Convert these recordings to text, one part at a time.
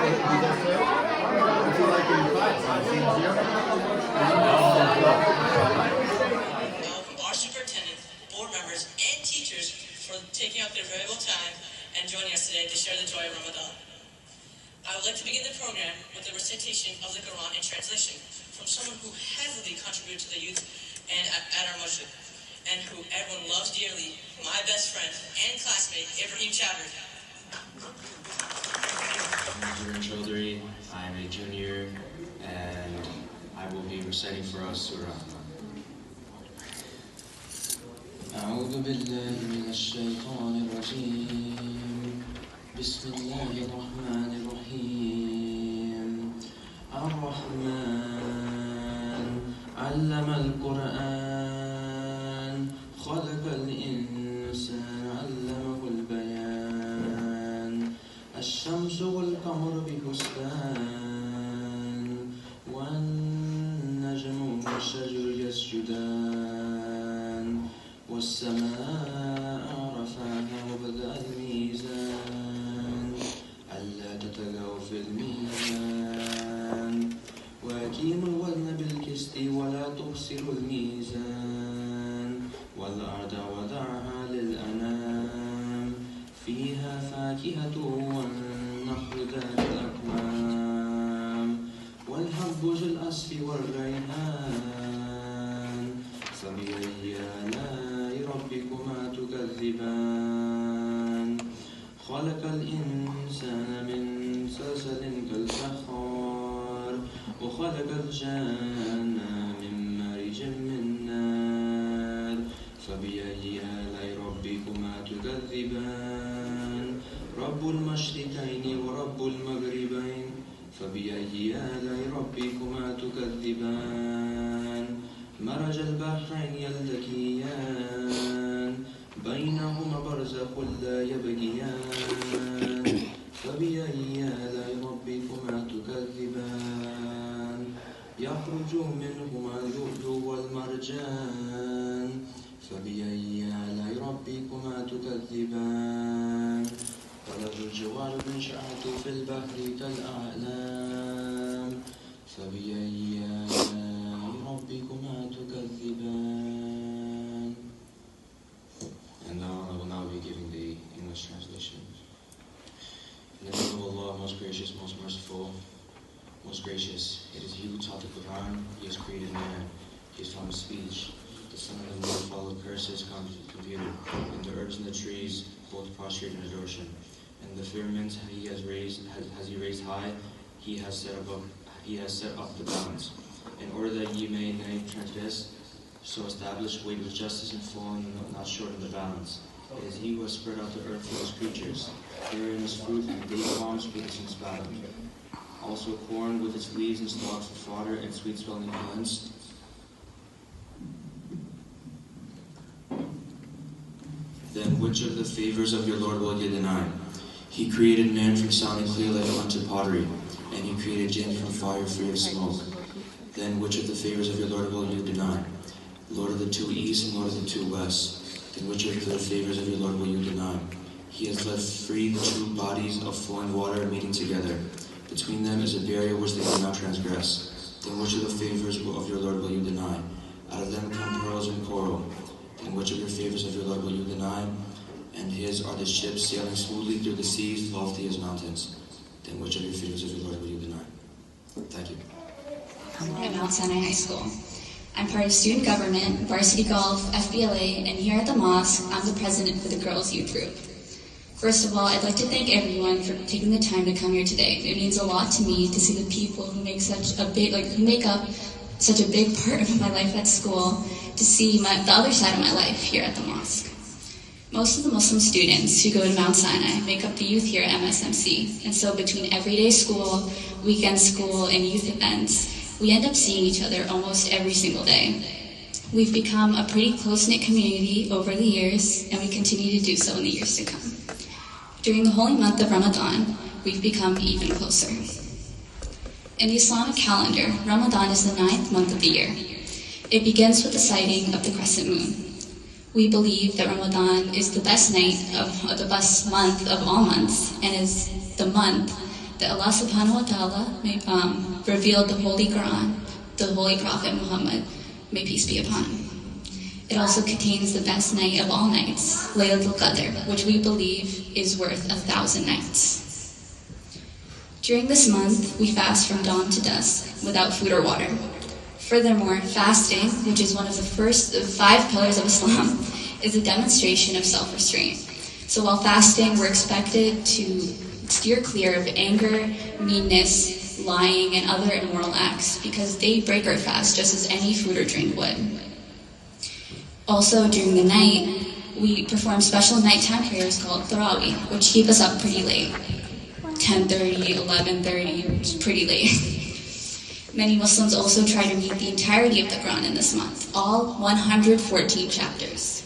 Our superintendent, board members, and teachers for taking out their valuable time and joining us today to share the joy of Ramadan. I would like to begin the program with a recitation of the Quran in translation from someone who heavily contributed to the youth and at our masjid, and who everyone loves dearly, my best friend and classmate, Ibrahim Chowdhury. I'm Ibrahim Chowdhury. I'm a junior, and I will be reciting for us Surah. أعوذ بالله من الشيطان الرجيم بسم الله الرحمن الرحيم الرحمن علم القرآن خلق الإنسان علمه البيان الشمس والقمر بحسبان والنجم والشجر يسجدان والسماء رفعها ووضع الميزان ألا تطغوا في الميزان وأقيموا الوزن بالقسط ولا تخسروا الميزان والأرض وضعها للأنام فيها فاكهة والنخل ذات الأكمام والحب ذو العصف والريحان فبأي آلاء ربكما تكذبان خلق الإنسان من صلصال كالفخار وخلق الجان من مارج من نار فبأي آلاء ربكما تكذبان رب المشرقين ورب المغربين فبأي آلاء ربكما تكذبان مرج البحرين يلتقيان بينهما برزخ لا يبغيان فبأي آلاء ربكما تكذبان يخرج منهما اللؤلؤ والمرجان فبأي آلاء ربكما تكذبان وله الجوار المنشآت في البحر كالأعلام فبأي آلاء ربكما تكذبان. And now I will now be giving the English translation. In the name of Allah, most gracious, most merciful, most gracious, it is He who taught the Quran, He has created man, He has found speech, the sun and the moon follow curses computed, and the herbs and the trees both prostrate in adoration. And the firmament He has raised high, He has set up the balance, in order that ye may transgress, so establish weight with justice and fall not short of the balance. It is He who has spread out the earth for His creatures, herein is fruit and date palms with its spattle. Also corn with its leaves and stalks for fodder and sweet-smelling plants. Then which of the favors of your Lord will you deny? He created man from sounding clay like unto pottery, and He created jinn from fire free of smoke. Then which of the favors of your Lord will you deny? Lord of the two east and Lord of the two west. Then which of the favors of your Lord will you deny? He has left free the two bodies of flowing water meeting together. Between them is a barrier which they cannot transgress. Then which of the favors of your Lord will you deny? Out of them come pearls and coral. Then which of your favors of your Lord will you deny? And His are the ships sailing smoothly through the seas, lofty as mountains. Then which of your favors of your Lord will you deny? Thank you. At Mount Sinai High School. I'm part of student government, varsity golf, FBLA, and here at the mosque, I'm the president for the Girls Youth Group. First of all, I'd like to thank everyone for taking the time to come here today. It means a lot to me to see the people who make who make up such a big part of my life at school, to see the other side of my life here at the mosque. Most of the Muslim students who go to Mount Sinai make up the youth here at MSMC, and so between everyday school, weekend school, and youth events, we end up seeing each other almost every single day. We've become a pretty close-knit community over the years, and we continue to do so in the years to come. During the holy month of Ramadan, we've become even closer. In the Islamic calendar, Ramadan is the 9th month of the year. It begins with the sighting of the crescent moon. We believe that Ramadan is the best month of all months, and is the month that Allah subhanahu wa ta'ala revealed the Holy Quran, the Holy Prophet Muhammad, may peace be upon him. It also contains the best night of all nights, Laylatul Qadr, which we believe is worth 1,000 nights. During this month, we fast from dawn to dusk without food or water. Furthermore, fasting, which is one of the first 5 pillars of Islam, is a demonstration of self-restraint. So while fasting, we're expected to steer clear of anger, meanness, lying, and other immoral acts, because they break our fast just as any food or drink would. Also, during the night, we perform special nighttime prayers called Tarawih, which keep us up pretty late. 10:30, 11:30, it's pretty late. Many Muslims also try to read the entirety of the Quran in this month, all 114 chapters.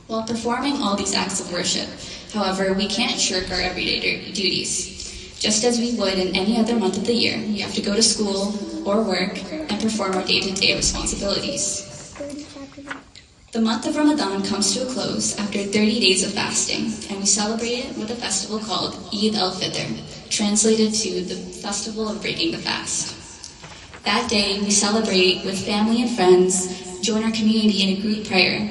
While performing all these acts of worship, however, we can't shirk our everyday duties. Just as we would in any other month of the year, we have to go to school or work and perform our day-to-day responsibilities. The month of Ramadan comes to a close after 30 days of fasting, and we celebrate it with a festival called Eid al-Fitr, translated to the festival of breaking the fast. That day, we celebrate with family and friends, join our community in a group prayer,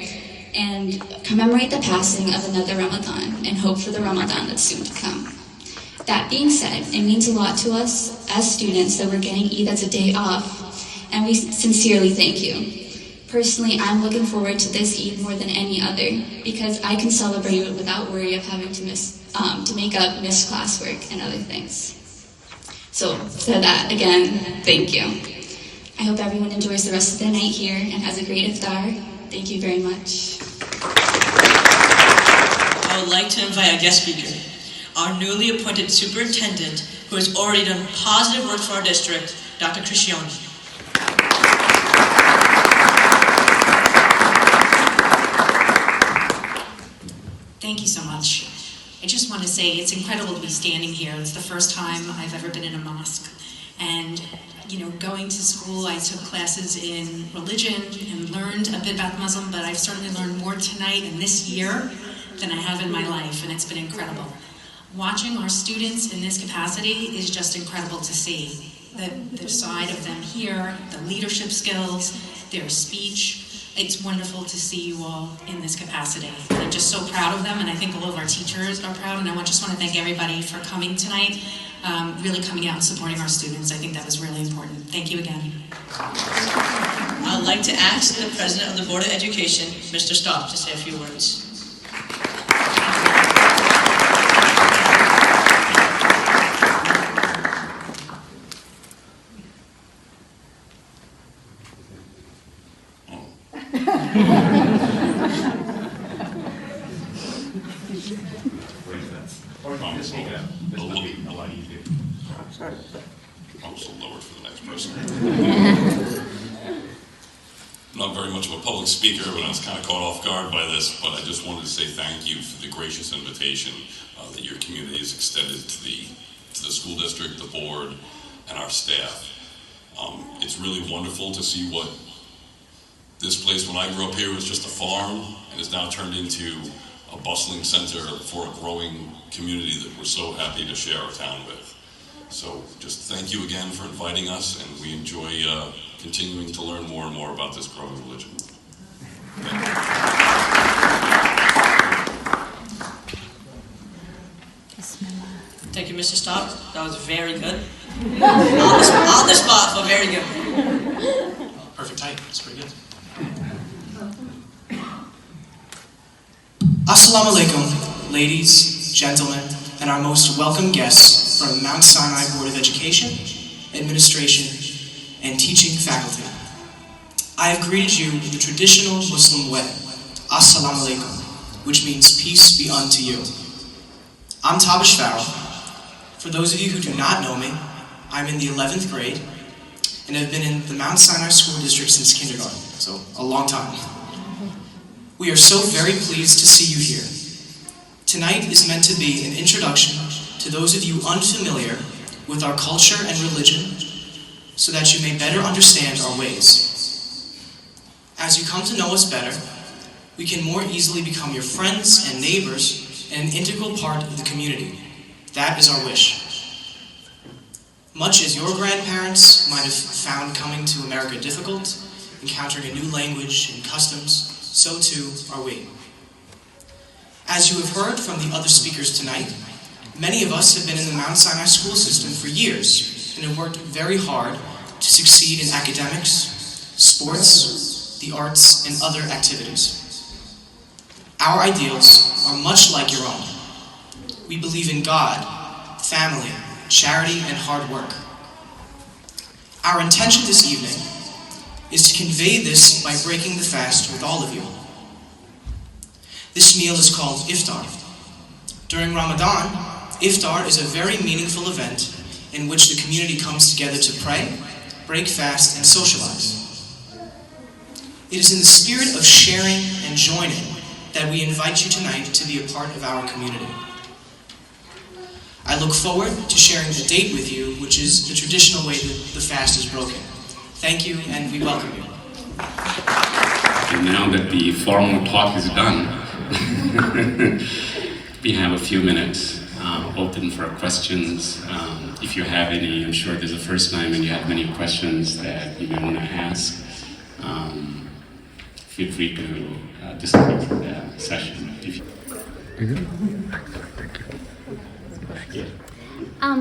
and commemorate the passing of another Ramadan and hope for the Ramadan that's soon to come. That being said, it means a lot to us as students that we're getting Eid as a day off, and we sincerely thank you. Personally, I'm looking forward to this Eid more than any other, because I can celebrate it without worry of having to make up missed classwork and other things. So, for that, again, thank you. I hope everyone enjoys the rest of their night here and has a great iftar. Thank you very much. I would like to invite our guest speaker, our newly appointed superintendent, who has already done positive work for our district, Dr. Criscione. Thank you so much. I just want to say it's incredible to be standing here. It's the first time I've ever been in a mosque. And, going to school, I took classes in religion and learned a bit about Muslim, but I've certainly learned more tonight and this year than I have in my life, and it's been incredible. Watching our students in this capacity is just incredible to see. The side of them here, the leadership skills, their speech. It's wonderful to see you all in this capacity. And I'm just so proud of them, and I think all of our teachers are proud, and I just want to thank everybody for coming tonight, really coming out and supporting our students. I think that was really important. Thank you again. I'd like to ask the President of the Board of Education, Mr. Staub, to say a few words. Also lower for the next person. Not very much of a public speaker, but I was kind of caught off guard by this, but I just wanted to say thank you for the gracious invitation that your community has extended to the school district, the board, and our staff. It's really wonderful to see what this place, when I grew up here, was just a farm and is now turned into a bustling center for a growing community that we're so happy to share our town with. So just thank you again for inviting us, and we enjoy continuing to learn more and more about this growing religion. Thank you, Mr. Staub. That was very good. On the spot, but very good. Perfect height. That's pretty good. Assalamu alaikum, ladies, gentlemen, and our most welcome guests from Mount Sinai Board of Education, Administration, and Teaching Faculty. I have greeted you in the traditional Muslim way, Assalamu alaikum, which means peace be unto you. I'm Tabish Farrell. For those of you who do not know me, I'm in the 11th grade and have been in the Mount Sinai School District since kindergarten, so a long time. We are so very pleased to see you here. Tonight is meant to be an introduction to those of you unfamiliar with our culture and religion, so that you may better understand our ways. As you come to know us better, we can more easily become your friends and neighbors and an integral part of the community. That is our wish. Much as your grandparents might have found coming to America difficult, encountering a new language and customs, so too are we. As you have heard from the other speakers tonight, many of us have been in the Mount Sinai school system for years and have worked very hard to succeed in academics, sports, the arts, and other activities. Our ideals are much like your own. We believe in God, family, charity, and hard work. Our intention this evening is to convey this by breaking the fast with all of you. This meal is called Iftar. During Ramadan, Iftar is a very meaningful event in which the community comes together to pray, break fast, and socialize. It is in the spirit of sharing and joining that we invite you tonight to be a part of our community. I look forward to sharing the date with you, which is the traditional way that the fast is broken. Thank you, and we welcome you. And now that the formal talk is done, we have a few minutes open for questions. If you have any, I'm sure this is the first time and you have many questions that you may want to ask, feel free to disconnect from the session.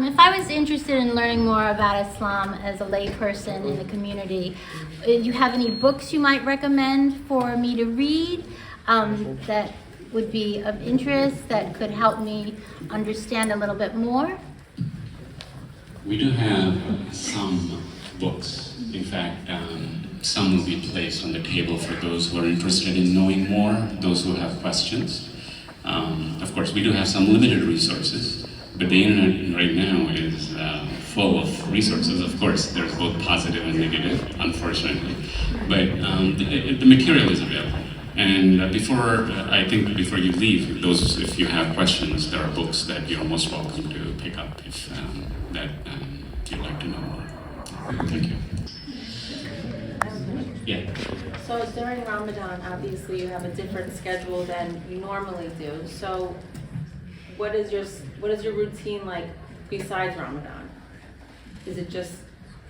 If I was interested in learning more about Islam as a layperson in the community, do you have any books you might recommend for me to read that would be of interest, that could help me understand a little bit more? We do have some books. In fact, some will be placed on the table for those who are interested in knowing more, those who have questions. Of course, we do have some limited resources, but the internet right now is full of resources. Of course, there's both positive and negative, unfortunately, but the material is available. And I think before you leave, if you have questions, there are books that you're most welcome to pick up if you'd like to know more. Thank you. Yeah. So during Ramadan, obviously you have a different schedule than you normally do. So what is your routine like besides Ramadan? Is it just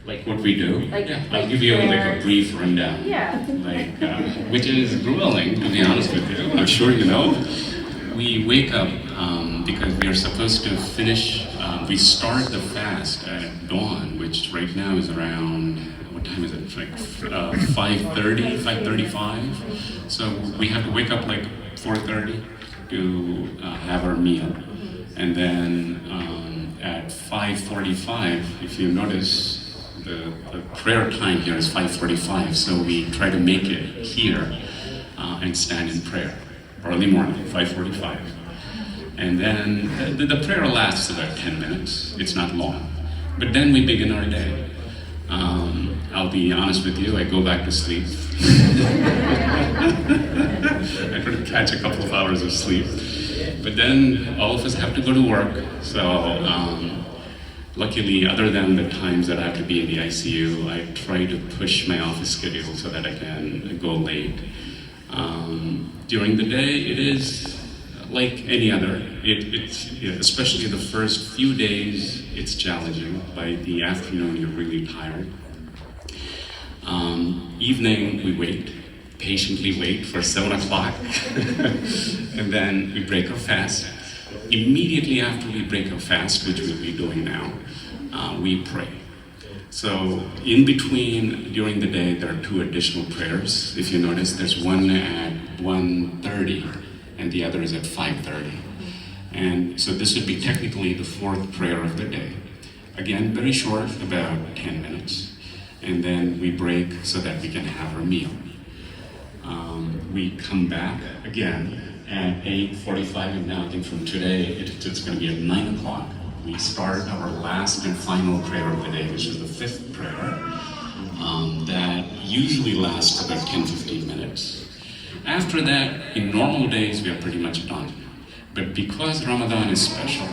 like what we do? Yeah, I'll give you like a brief rundown. Yeah. Which is grueling, to be honest with you. I'm sure you know. We wake up because we are supposed to finish. We start the fast at dawn, which right now is around, what time is it? Like 5:30, 5:35. So we have to wake up like 4:30 to have our meal, and then at 5:45, if you notice. The prayer time here is 5:45, so we try to make it here and stand in prayer. Early morning, 5:45. And then the prayer lasts about 10 minutes. It's not long. But then we begin our day. I'll be honest with you, I go back to sleep. I try to catch a couple of hours of sleep. But then all of us have to go to work, so luckily, other than the times that I have to be in the ICU, I try to push my office schedule so that I can go late. During the day, it is like any other. Especially the first few days, it's challenging. By the afternoon, you're really tired. Evening, we wait, patiently wait for 7 o'clock, and then we break our fast. Immediately after we break our fast, which we'll be doing now, we pray. So in between, during the day, there are 2 additional prayers. If you notice, there's one at 1:30 and the other is at 5:30. And so this would be technically the 4th prayer of the day. Again, very short, about 10 minutes. And then we break so that we can have our meal. We come back again at 8:45, and now I think from today, it's going to be at 9 o'clock. We start our last and final prayer of the day, which is the 5th prayer, that usually lasts about 10-15 minutes. After that, in normal days, we are pretty much done. But because Ramadan is special,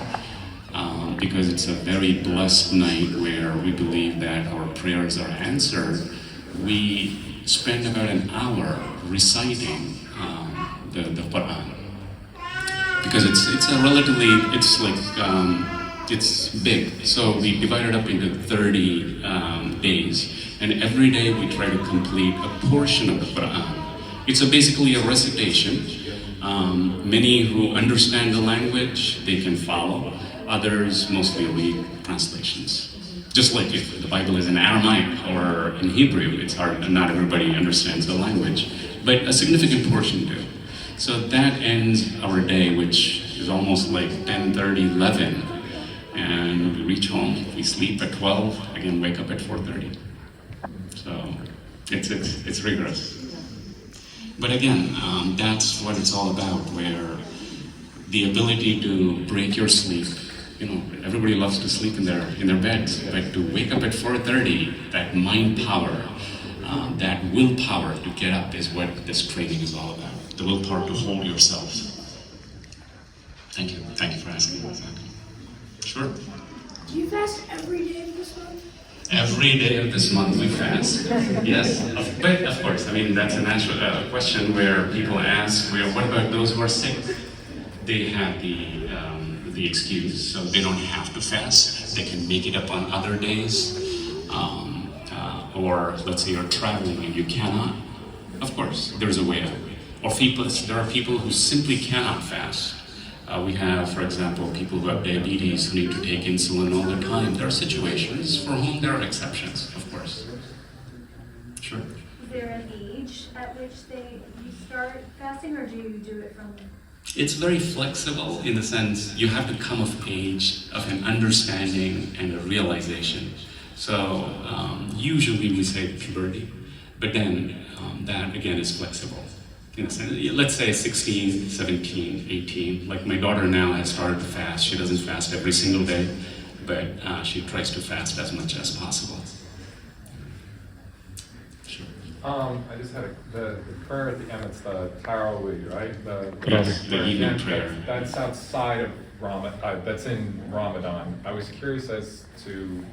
because it's a very blessed night where we believe that our prayers are answered, we spend about an hour reciting the Quran. Because it's like it's big. So we divided up into 30 days, and every day we try to complete a portion of the Quran. It's basically a recitation. Many who understand the language, they can follow. Others mostly read translations. Just like if the Bible is in Aramaic or in Hebrew, it's hard, not everybody understands the language, but a significant portion do. So that ends our day, which is almost like 10:30, 11, and we reach home. We sleep at 12, again wake up at 4:30. So it's rigorous. But again, that's what it's all about, where the ability to break your sleep. You know, everybody loves to sleep in their beds, but to wake up at 4:30, that mind power, that willpower to get up is what this training is all about. The willpower to hold yourself. Thank you for asking me that. Sure. Do you fast every day of this month? Every day of this month we fast. Yes, but of course, I mean, that's a natural question where people ask, well, what about those who are sick? They have the excuse, so they don't have to fast. They can make it up on other days. Or let's say you're traveling and you cannot. Of course, there's a way out. Or there are people who simply cannot fast. We have, for example, people who have diabetes who need to take insulin all the time. There are situations for whom there are exceptions, of course. Sure. Is there an age at which you start fasting, or do you do it from? It's very flexible in the sense you have to come of age of an understanding and a realization. So usually we say puberty, but then that again is flexible. In a sense, let's say 16, 17, 18. Like my daughter now has started to fast. She doesn't fast every single day, but she tries to fast as much as possible. Sure. I just had the prayer at the end. It's the Tarawih, right? The evening prayer. That's outside of Ramadan. That's in Ramadan. I was curious as to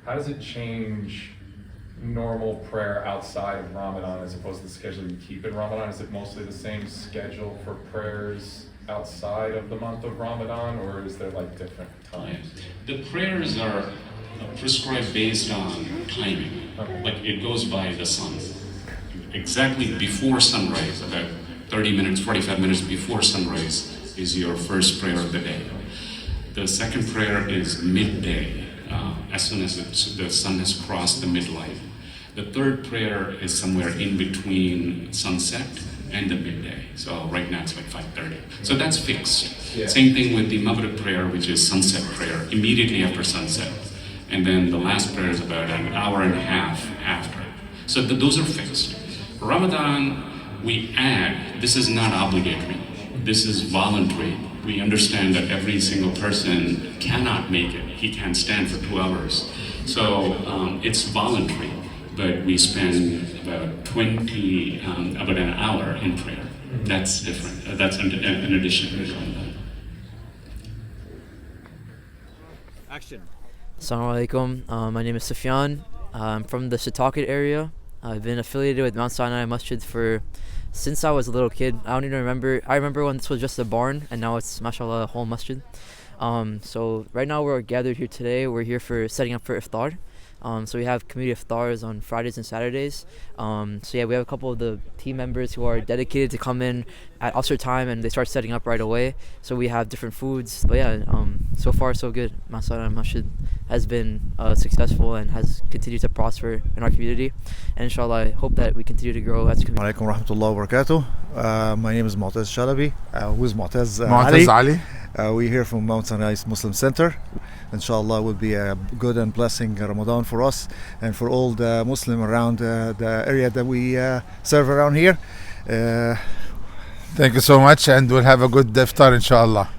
how does it change normal prayer outside of Ramadan as opposed to the schedule you keep in Ramadan? Is it mostly the same schedule for prayers outside of the month of Ramadan, or is there like different times? The prayers are prescribed based on timing. Like it goes by the sun. Exactly before sunrise, about 30 minutes, 45 minutes before sunrise is your first prayer of the day. The second prayer is midday, as soon as the sun has crossed the midlight. The third prayer is somewhere in between sunset and the midday. So right now it's like 5:30. So that's fixed. Yeah. Same thing with the Maghrib prayer, which is sunset prayer, immediately after sunset. And then the last prayer is about an hour and a half after. So those are fixed. Ramadan, we add, this is not obligatory. This is voluntary. We understand that every single person cannot make it. He can't stand for 2 hours. So it's voluntary, but we spend about an hour in prayer. That's different. That's an addition to Ramadan. Action. Assalamu alaikum. My name is Sufyan. I'm from the Setauket area. I've been affiliated with Mount Sinai Masjid since I was a little kid. I don't even remember. I remember when this was just a barn, and now it's, mashallah, a whole masjid. So right now we're gathered here today. We're here for setting up for iftar. So we have community iftars on Fridays and Saturdays. So yeah, we have a couple of the team members who are dedicated to come in at Asr time, and they start setting up right away. So we have different foods. But yeah, so far so good. Mount Sinai Masjid has been successful and has continued to prosper in our community. And inshallah, I hope that we continue to grow as a community. Alaikum rahmatullahi wa barakatuh. My name is Mu'taz Shalabi. Who is Mu'taz Ali? We're here from Mount Sinai Muslim Center. Inshallah, will be a good and blessing Ramadan for us and for all the Muslim around the area that we serve around here. Thank you so much, and we'll have a good iftar, inshallah.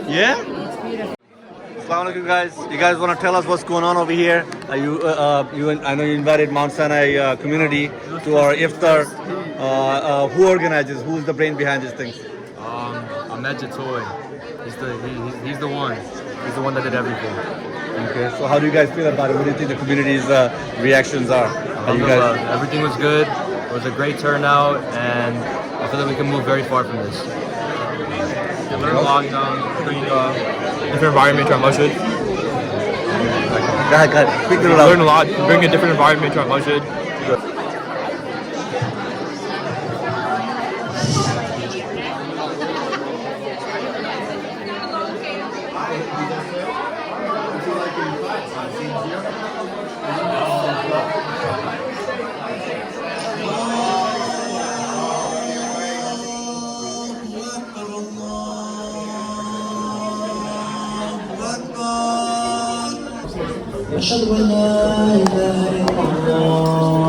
Yeah? Assalamu alaikum, guys. You guys want to tell us what's going on over here? I know you invited Mount Sinai community to our iftar. Who organizes? Who's the brain behind these things? Ahmed Jatoy. He's the one. He's the one that did everything. Okay, so how do you guys feel about it? What do you think the community's reactions are? Everything was good. It was a great turnout, and I feel that we can move very far from this. I learned a lot, bring different environment to our masjid. Go ahead. Speak to the learn a lot, bring a different environment to our masjid. أشهد أن لا إله إلا الله.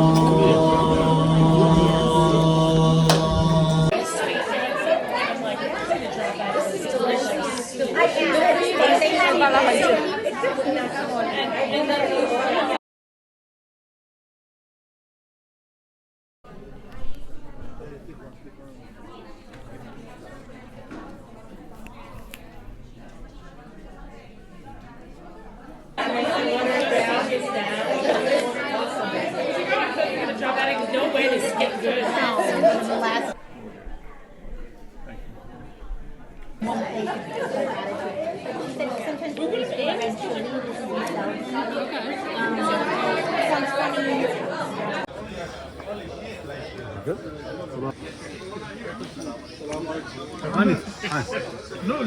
No way to skip good. No.